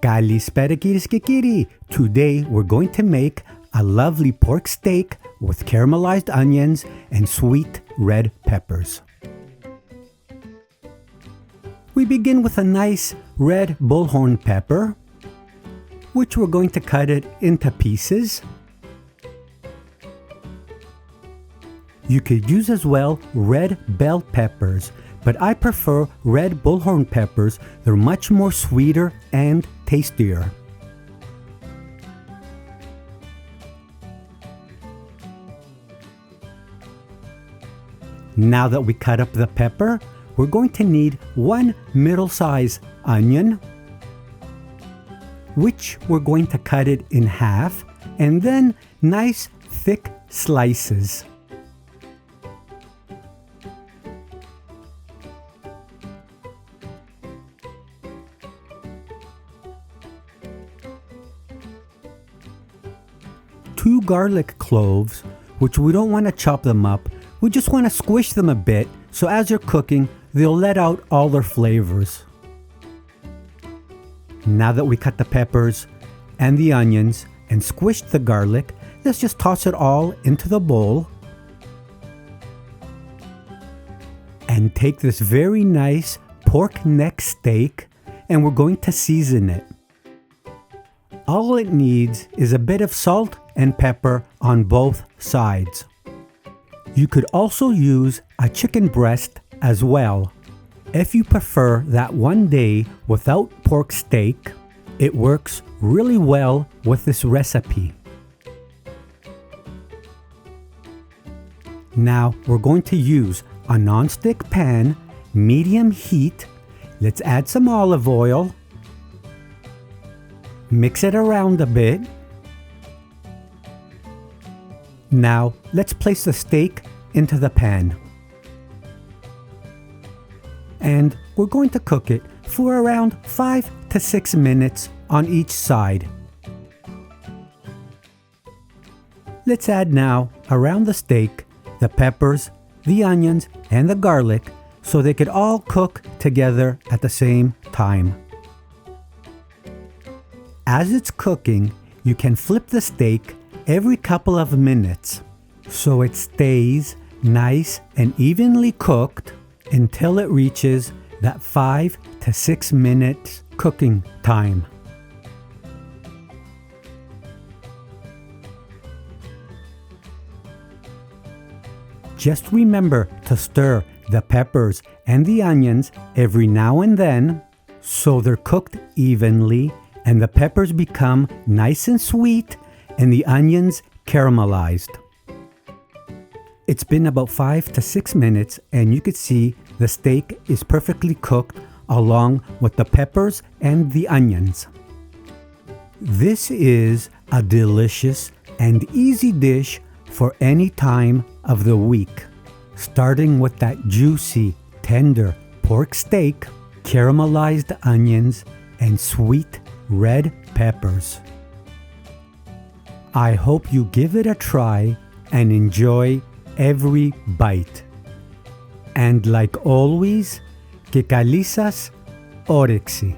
Kalispera kiriskikiri. Today we're going to make a lovely pork steak with caramelized onions and sweet red peppers. We begin with a nice red bullhorn pepper, which we're going to cut it into pieces. You could use as well red bell peppers, but I prefer red bullhorn peppers. They're much more sweeter and tastier. Now that we cut up the pepper, we're going to need one middle-sized onion, which we're going to cut it in half, and then nice thick slices. Two garlic cloves, which we don't want to chop them up, we just want to squish them a bit so as you're cooking, they'll let out all their flavors. Now that we cut the peppers and the onions and squished the garlic, let's just toss it all into the bowl. And take this very nice pork neck steak and we're going to season it. All it needs is a bit of salt and pepper on both sides. You could also use a chicken breast as well. If you prefer that one day without pork steak, it works really well with this recipe. Now we're going to use a non-stick pan, medium heat. Let's add some olive oil. Mix it around a bit. Now let's place the steak into the pan. And we're going to cook it for around 5 to 6 minutes on each side. Let's add now around the steak the peppers, the onions, and the garlic so they could all cook together at the same time. As it's cooking, you can flip the steak every couple of minutes so it stays nice and evenly cooked until it reaches that 5 to 6 minutes cooking time. Just remember to stir the peppers and the onions every now and then so they're cooked evenly and the peppers become nice and sweet and the onions caramelized. It's been about 5 to 6 minutes and you could see the steak is perfectly cooked along with the peppers and the onions. This is a delicious and easy dish for any time of the week, starting with that juicy, tender pork steak, caramelized onions, and sweet red peppers. I hope you give it a try and enjoy every bite. And like always, que kalisas orexi.